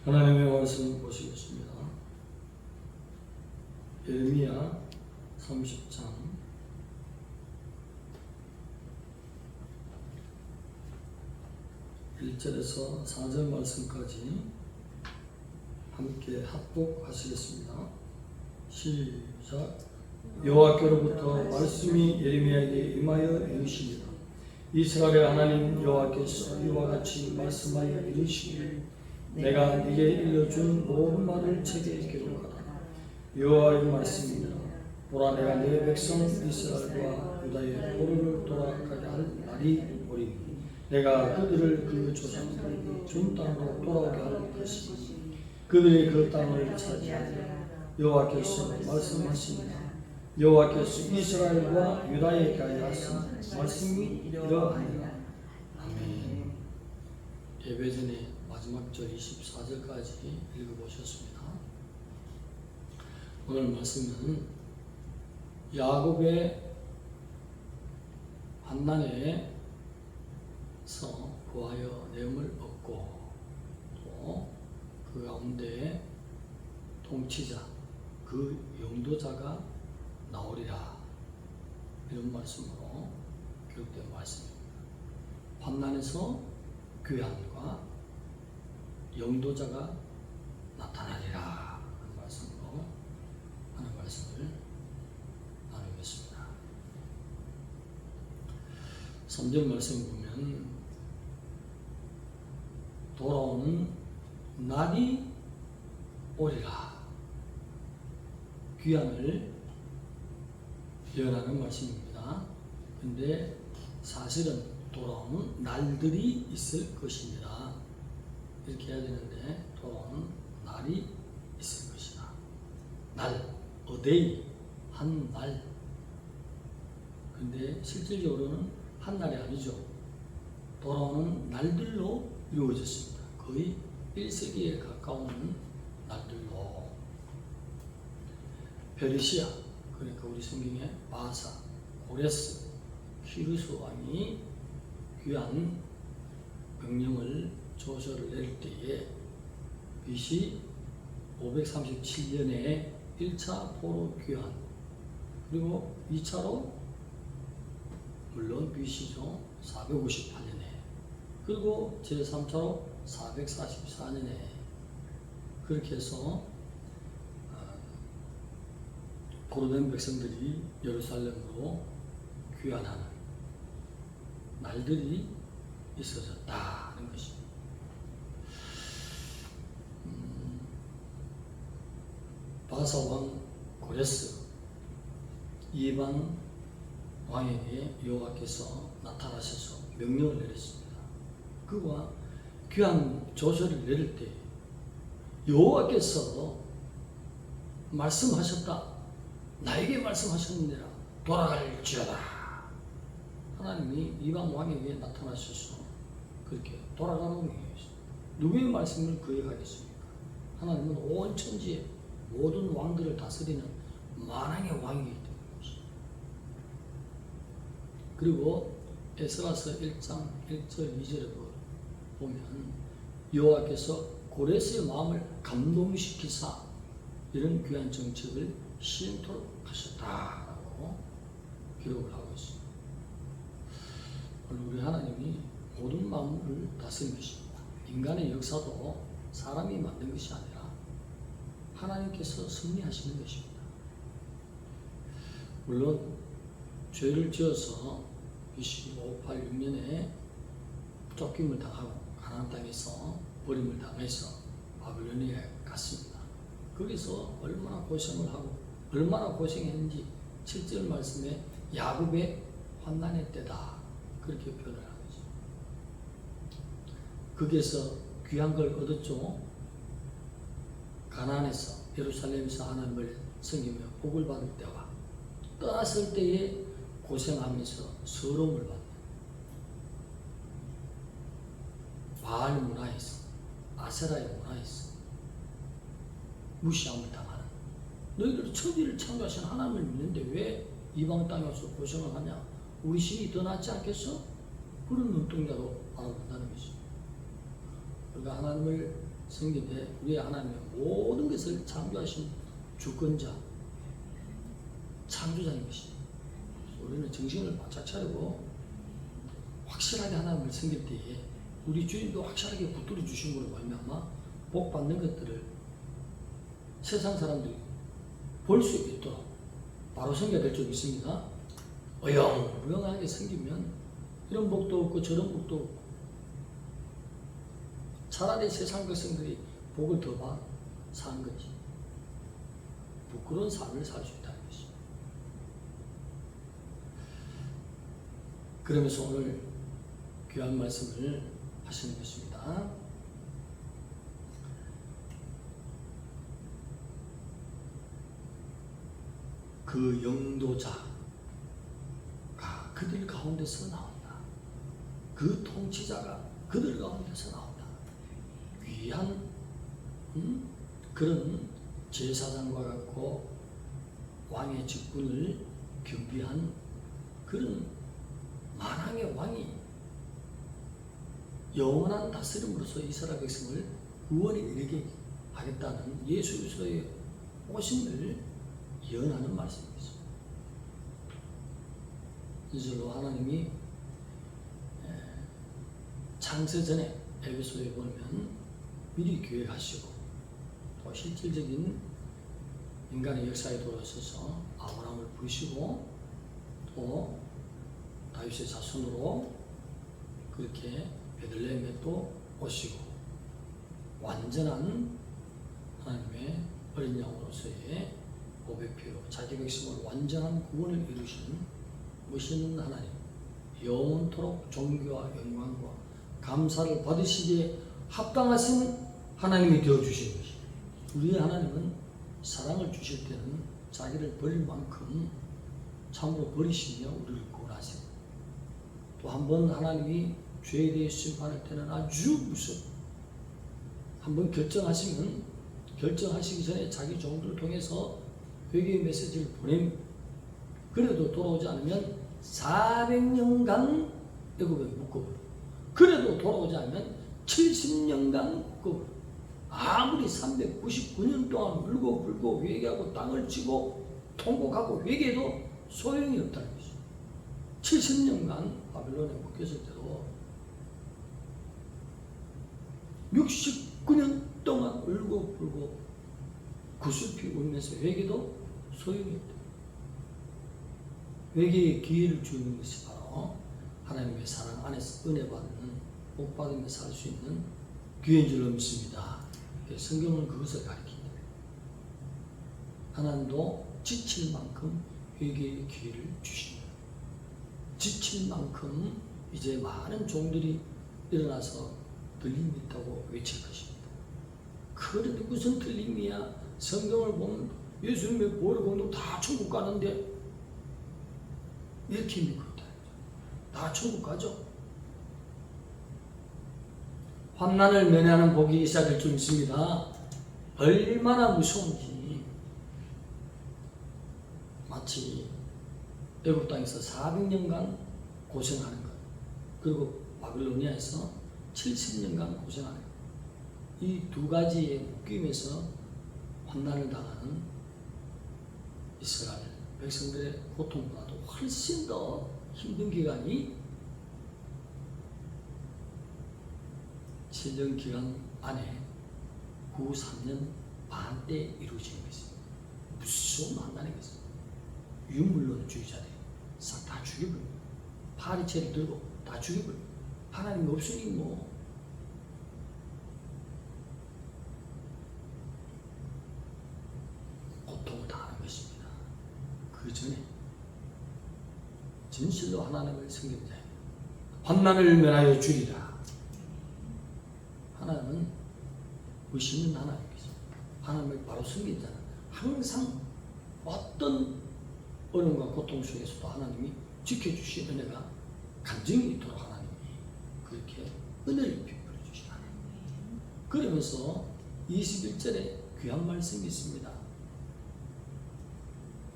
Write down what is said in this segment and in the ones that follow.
하나님의 말씀 보시겠습니다. 예레미야 30장 1절에서 4절 말씀까지 함께 합독하시겠습니다. 시작. 여호와께로부터 말씀이 예레미야에게 임하여 이르시니라. 이스라엘의 하나님 여호와께서 이와 같이 말씀하여 이르시기를 내가 네게 일러준 모든 말을 책에 기록하라. 여호와의 말씀이니라. 보라, 내가 내 백성 이스라엘과 유다의 포로를 돌아가게 할 날이 오리니 내가 그들을 그 조상들에게 준 땅으로 돌아오게 할 것이니 그들이 그 땅을 차지하리라. 여호와께서 말씀하시니라. 여호와께서 이스라엘과 유다에게 하신 말씀이 이러하니라. 아멘. 예배 전에 마지막 절 24절까지 읽어보셨습니다. 오늘 말씀은 야곱의 환난에서 구하여 내음을 얻고 또 그 가운데 통치자, 그 영도자가 나오리라, 이런 말씀으로 기록된 말씀입니다. 환난에서 귀환과 영도자가 나타나리라 하는 말씀으로 하는 말씀을 나누겠습니다. 3절 말씀 보면 돌아오는 날이 오리라, 귀환을 예언하는 말씀입니다. 근데 사실은 돌아오는 날들이 있을 것입니다. 이렇게 해야 되는데 돌아오는 날이 있을 것이다. 날, a day, 한 날. 근데 실질적으로는 한 날이 아니죠. 돌아오는 날들로 이루어졌습니다. 거의 1세기에 가까운 날들로. 페르시아, 그러니까 우리 성경에 바사, 고레스, 키루스 왕이 귀한 명령을 조서를 낼 때에 BC 537년에 1차 포로 귀환, 그리고 2차로 물론 BC죠 458년에, 그리고 제3차로 444년에 그렇게 해서 포로된 백성들이 예루살렘으로 귀환하는 날들이 있어졌다는 것입니다. 바사왕 고레스 이방 왕에게 여호와께서 나타나셔서 명령을 내렸습니다. 그와 귀한 조서를 내릴 때 여호와께서 말씀하셨다. 나에게 말씀하셨느니라. 돌아갈지어다. 하나님이 이방 왕에게 나타나셔서 그렇게 돌아가는 얘기였습니다. 누구의 말씀을 거역하겠습니까? 하나님은 온 천지의 모든 왕들을 다스리는 만왕의 왕이기 때문입니다. 그리고 에스라서 1장 1절 2절에 보면 여호와께서 고레스의 마음을 감동시키사 이런 귀한 정책을 시행토록 하셨다라고 기록을 하고 있습니다. 우리 하나님이 모든 만물을 다스리는 것입니다. 인간의 역사도 사람이 만든 것이 아니라 하나님께서 섭리하시는 것입니다. 물론 죄를 지어서 BC 586년에 쫓김을 당하고 가나안 땅에서 버림을 당해서 바벨론에 갔습니다. 거기서 얼마나 고생을 하고 얼마나 고생했는지 7절 말씀에 야곱의 환난의 때다, 그렇게 표현을 하고 있습니다. 거기에서 귀한 걸 얻었죠. 가나안에서 예루살렘에서 하나님을 섬기며 복을 받을 때와 떠났을 때에 고생하면서 서러움을 받는 바알 문화에서, 아세라의 문화에서 무시함을 당하는, 너희들 천지를 창조하신 하나님을 믿는데 왜 이방 땅에 와서 고생을 하냐? 우리 신이 더 낫지 않겠어? 그런 눈동자로 바라본다는 것입니다. 그러니까 하나님을 성경에 우리 하나님의 모든 것을 창조하신 주권자, 창조자인 것입니다. 우리는 정신을 바짝 차리고 확실하게 하나님을 섬길 때에 우리 주님도 확실하게 붙들어 주신 걸로 말미암아 복 받는 것들을 세상 사람들이 볼 수 있도록 바로 섬겨야 될 줄 믿습니다. 어영부영하게 섬기면 이런 복도 없고 저런 복도 없고 차라리 세상 백성들이 복을 더 사는 거지. 부끄러운 삶을 살 수 있다는 것입니다. 그러면서 오늘 귀한 말씀을 하시는 것입니다. 그 영도자가 그들 가운데서 나온다. 그 통치자가 그들 가운데서 나온다. 귀한 그런 제사장과 같고 왕의 직분을 겸비한 그런 만왕의 왕이 영원한 다스림으로서 이스라엘 백성을 구원에 이르게 하겠다는 예수 그리스도의 오심을 예언하는 말씀입니다. 이절로 하나님이 창세 전에 에베소에 보면 미리 계획하시고 또 실질적인 인간의 역사에 들어서서 아브라함을 부르시고 또 다윗의 자손으로 그렇게 베들레헴에 또 오시고 완전한 하나님의 어린 양으로서의 보배표 자기 백성을 완전한 구원을 이루시는 멋있는 하나님, 영원토록 존귀와 영광과 감사를 받으시기에 합당하신 하나님이 되어주신 것입니다. 우리의 하나님은 사랑을 주실 때는 자기를 버릴 만큼 참으로 버리시며 우리를 구원하세요. 또 한 번 하나님이 죄에 대해 심판할 때는 아주 무섭고 한번 결정하시면 결정하시기 전에 자기 종들을 통해서 회개의 메시지를 보냅니다. 그래도 돌아오지 않으면 400년간 애굽에 묶어버려. 그래도 돌아오지 않으면 70년간 묶어버려. 아무리 399년 동안 울고 불고 회개하고 땅을 치고 통곡하고 회개해도 소용이 없다는 것이죠. 70년간 바빌론에 묶였을 때도 69년 동안 울고 불고 구슬피 울면서 회개도 소용이 없다. 회개의 기회를 주는 것이 바로 하나님의 사랑 안에서 은혜 받는 복 받으며 살 수 있는 기회인 줄로 믿습니다. 성경은 그것을 가리킵니다. 하나님도 지칠 만큼 회개의 기회를 주십니다. 지칠 만큼 이제 많은 종들이 일어나서 들림이 있다고 외칠 것입니다. 그런데 무슨 틀림이야? 성경을 보면 예수님의 보혈을 보면 다 천국 가는데 이렇게 믿고 있다. 다 천국 가죠. 환난을 면하는 복이 있어야 될 줄 믿습니다. 얼마나 무서운지. 마치 애굽 땅에서 400년간 고생하는 것, 그리고 바빌로니아에서 70년간 고생하는 것, 이 두 가지의 묶임에서 환난을 당하는 이스라엘 백성들의 고통보다도 훨씬 더 힘든 기간이 시정 기간 안에 후 3년 반 때 이루어지는 것입니다. 무서운 환난이겠습니다. 유물론주의자들이 싹 다 죽여버립니다. 파리채를 들고 다 죽여버립니다. 하나님이 없으니 뭐 고통을 당하는 것입니다. 그 전에 진실로 하나님을 섬기는 자예요. 환난을 면하여 주리라. 하나님은 의심은 하나님이죠. 하나님을 바로 섬긴 자는 항상 어떤 어려움과 고통 속에서도 하나님이 지켜주신 은혜가 간증이 있도록 하나님이 그렇게 은혜를 베풀어 주신 하나님. 그러면서 21절에 귀한 말씀이 있습니다.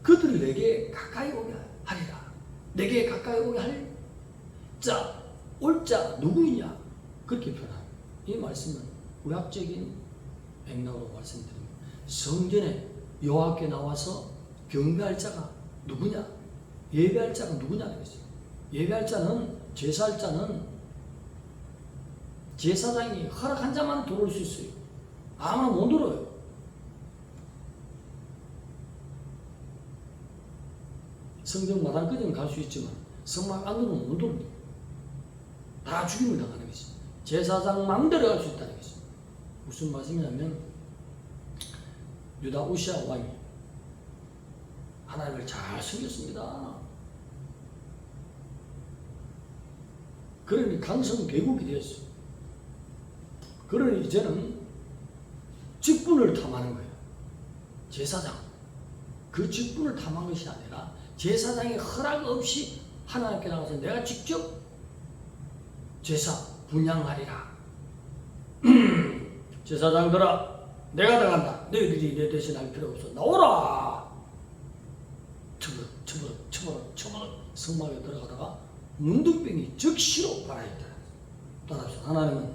그들을 내게 가까이 오게 하리라. 내게 가까이 오게 하리라. 자, 올 자 누구이냐? 그렇게 표현합니다. 이 말씀은 구약적인 맥락으로 말씀드립니다. 성전에 여호와께 나와서 경배할 자가 누구냐? 예배할 자가 누구냐는 거죠. 예배할 자는, 제사할 자는 제사장이 허락한 자만 들어올 수 있어요. 아무나 못 들어요. 성전 마당까지는 갈 수 있지만 성막 안으로는 못 들어옵니다. 다 죽임을 당하는 것이 제사장만 들어갈 수 있다는 것이 무슨 말씀이냐면 유다 우시아 왕이 하나님을 잘 섬겼습니다. 그러니 강성 개국이 되었어요. 그러니 이제는 직분을 탐하는 거예요. 제사장. 그 직분을 탐한 것이 아니라 제사장의 허락 없이 하나님께 나가서 내가 직접 제사 분향하리라. 제사장들아, 내가 나간다. 너희들이 내 대신 할 필요 없어. 나오라. 처벌 성막에 들어가다가 문둥병이 즉시로 발하였다. 따라서 하나님은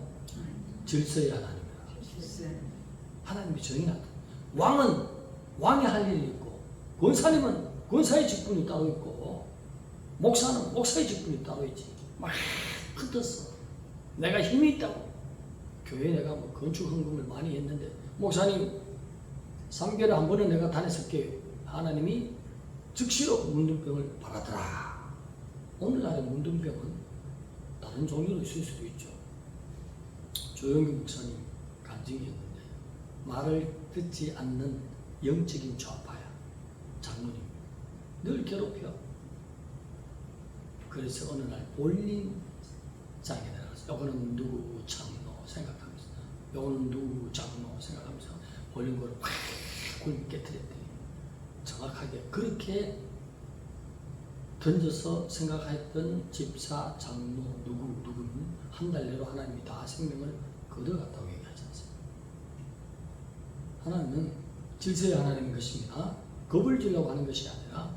질서의 하나님이다. 하나님이 정의하다. 왕은 왕이 할 일이 있고, 권사님은 권사의 직분이 따로 있고, 목사는 목사의 직분이 따로 있지. 막 흩었어. 내가 힘이 있다고. 교회 내가 뭐 건축 헌금을 많이 했는데, 목사님 3개월에 한 번은 내가 다녔을게요. 하나님이 즉시로 문둥병을 바라더라. 오늘날의 문둥병은 다른 종류로 있을 수도 있죠. 조영기 목사님 간증이었는데 말을 듣지 않는 영적인 좌파야. 장로님 늘 괴롭혀. 그래서 어느 날 볼링장에 내려가서 요거는 누구 장로 생각하면서 요거는 누구 장로 생각하면서 볼링볼을 확 굴 깨뜨렸더니 정확하게 그렇게 던져서 생각했던 집사, 장로, 누구는 한 달 내로 하나님이 다 생명을 거둬갔다고 얘기하지 않습니까? 하나님은 질서의 하나님인 것입니다. 겁을 주려고 하는 것이 아니라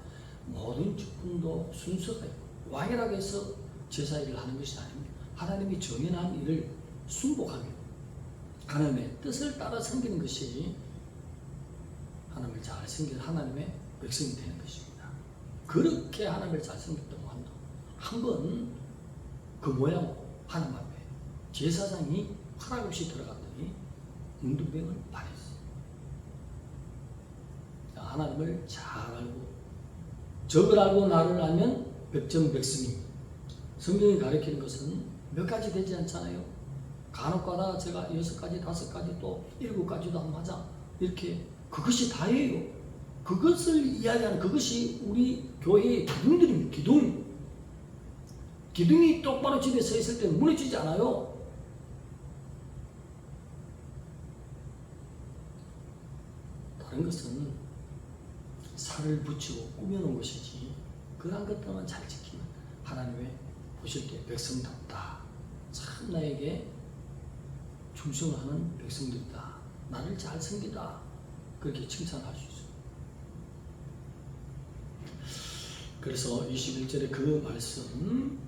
모든 직분도 순서가 있고 왕이라고 해서 제사 일을 하는 것이 아닙니다. 하나님이 정해놓은 일을 순복하며 하나님의 뜻을 따라 섬기는 것이 하나님을 잘 섬기는 하나님의 백성이 되는 것입니다. 그렇게 하나님을 잘 섬겼던 왕도 한번 그 모양으로 하나님 앞에 제사장이 허락 없이 들어갔더니 문둥병을 발했어요. 하나님을 잘 알고 적을 알고 나를 알면 백전백승입니다. 성경이 가르치는 것은 몇 가지 되지 않잖아요. 간혹 가다가 제가 6가지, 5가지 또 7가지도 안 맞아. 이렇게 그것이 다예요. 그것을 이야기하는 그것이 우리 교회의 기둥들입니다. 기둥. 기둥이 똑바로 집에 서 있을 때는 무너지지 않아요. 다른 것은 살을 붙이고 꾸며놓은 것이지 그러한 것들만 잘 지키면 하나님의 보실 때 백성답다. 참 나에게 충성하는 백성들이다. 나를 잘 섬기다. 그렇게 칭찬할 수 있어요. 그래서 21절에 그 말씀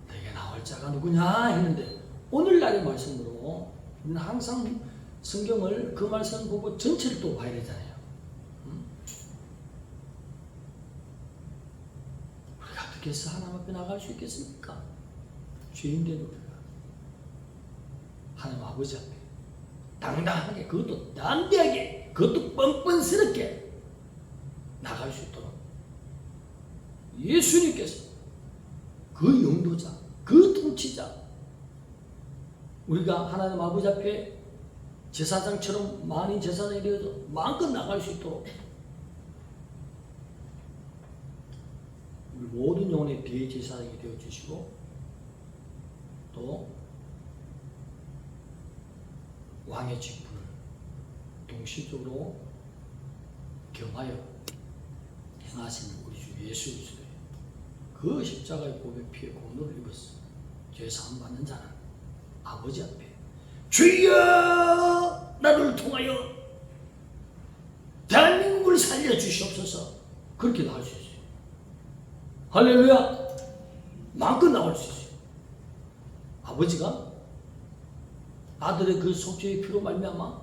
내게 나올 자가 누구냐 했는데 오늘날의 말씀으로 우리는 항상 성경을 그 말씀 보고 전체를 또 봐야 되잖아요. 우리가 어떻게 해서 하나님 앞에 나갈 수 있겠습니까? 죄인된 우리가 하나님 아버지 앞에 당당하게 그것도 담대하게 그것도 뻔뻔스럽게 나갈 수 있도록 예수님께서 그 영도자, 그 통치자 우리가 하나님 아버지 앞에 제사장처럼 만인 제사장이 되어서 마음껏 나갈 수 있도록 우리 모든 영혼의 대제사장이 되어주시고 또 왕의 직분을 동시적으로 겸하여 행하시는 우리 주 예수 그리스도의 그 십자가의 보배 피의 공로를 입었어. 죄사함 받는 자는 아버지 앞에 주여 나를 통하여 대한민국을 살려주시옵소서 그렇게 나올 수 있어요. 할렐루야. 마음껏 나올 수 있어요. 아버지가 아들의 그 속죄의 피로 말미암아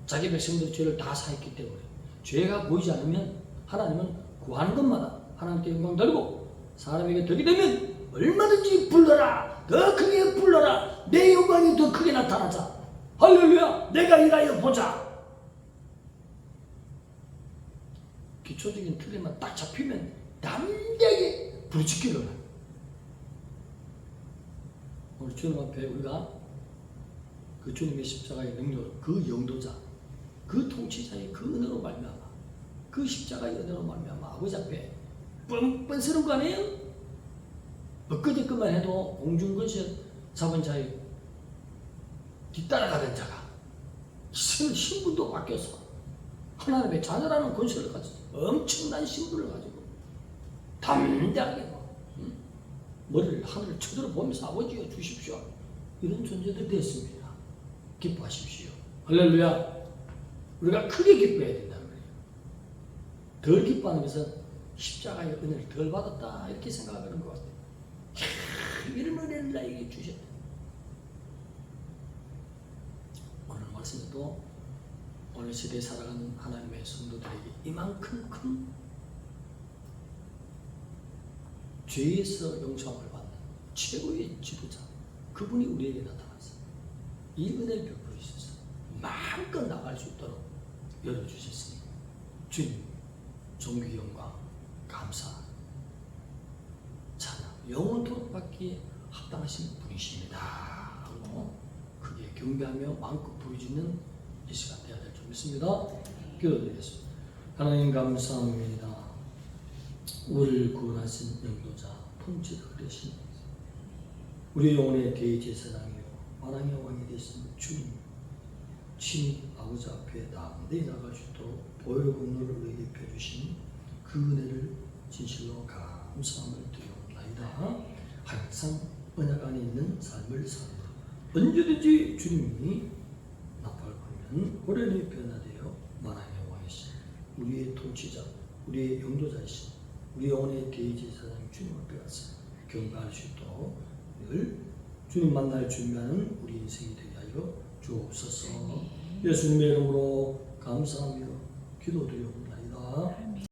자기 백성들의 죄를 다 사했기 때문에 죄가 보이지 않으면 하나님은 구하는 것마다 하나님께 영광 돌리고 사람에게 덕이 되면 얼마든지 불러라, 더 크게 불러라, 내 영광이 더 크게 나타나자. 할렐루야, 내가 일하여 보자. 기초적인 틀에만 딱 잡히면 담대하게 부르짖기를 합니다. 오늘 주님 앞에 우리가 그 주님의 십자가의 능력, 그 영도자, 그 통치자의 그 은혜로 말미암아, 그 십자가의 은혜로 말미암아 아버지 앞에 뻔뻔스러운 거 아니에요? 엊그제것만 해도 공중권세 잡은 자의 뒤따라가던 자가 신분도 바뀌어서 하나님의 자녀라는 권세를 가지고 엄청난 신분을 가지고 담대하게 머리를 하늘을 쳐들어보면서 아버지여 주십시오, 이런 존재들이 됐습니다. 기뻐하십시오. 할렐루야. 우리가 크게 기뻐해야 된다는 거예요. 덜 기뻐하는 것은 십자가의 은혜를 덜 받았다 이렇게 생각하는 것 같아요. 이런 은혜를 나에게 주셨다. 오늘 말씀에도 오늘 시대에 살아가는 하나님의 성도들에게 이만큼 큰 죄에서 용서함을 받는 최고의 지도자, 그분이 우리에게 나타났어요. 이 은혜를 베풀어 주셔서 마음껏 나갈 수 있도록 열어주셨으니 주님 존귀 영광 감사 찬양 영원토록 받기에 합당하신 분이십니다 하고 크게 경배하며 마음껏 부르짖는 이 시간 되어야 될 줄 믿습니다. 기도드리겠습니다. 하나님 감사합니다. 우리를 구원하신 영도자 통치자 되신 우리 영혼의 대제사장이요 만왕의 왕이 되신 주님, 친히 아버지 앞에 담대히 나갈 수 있도록 보혈 공로를 우리에게 펴주신 그 은혜를 진실로 감사함을 드리옵나이다. 항상 언약 안에 있는 삶을 살고 언제든지 주님이 나팔 불면 호련히 변화되어 만왕의 왕이신 우리의 통치자, 우리의 영도자이신 우리 영혼의 대제사장 주님 앞에 가서 경배할 수 있도록 늘 주님 만날 준비하는 우리 인생이 되게 하여 주옵소서. 예수님의 이름으로 감사하며 기도드리옵나이다.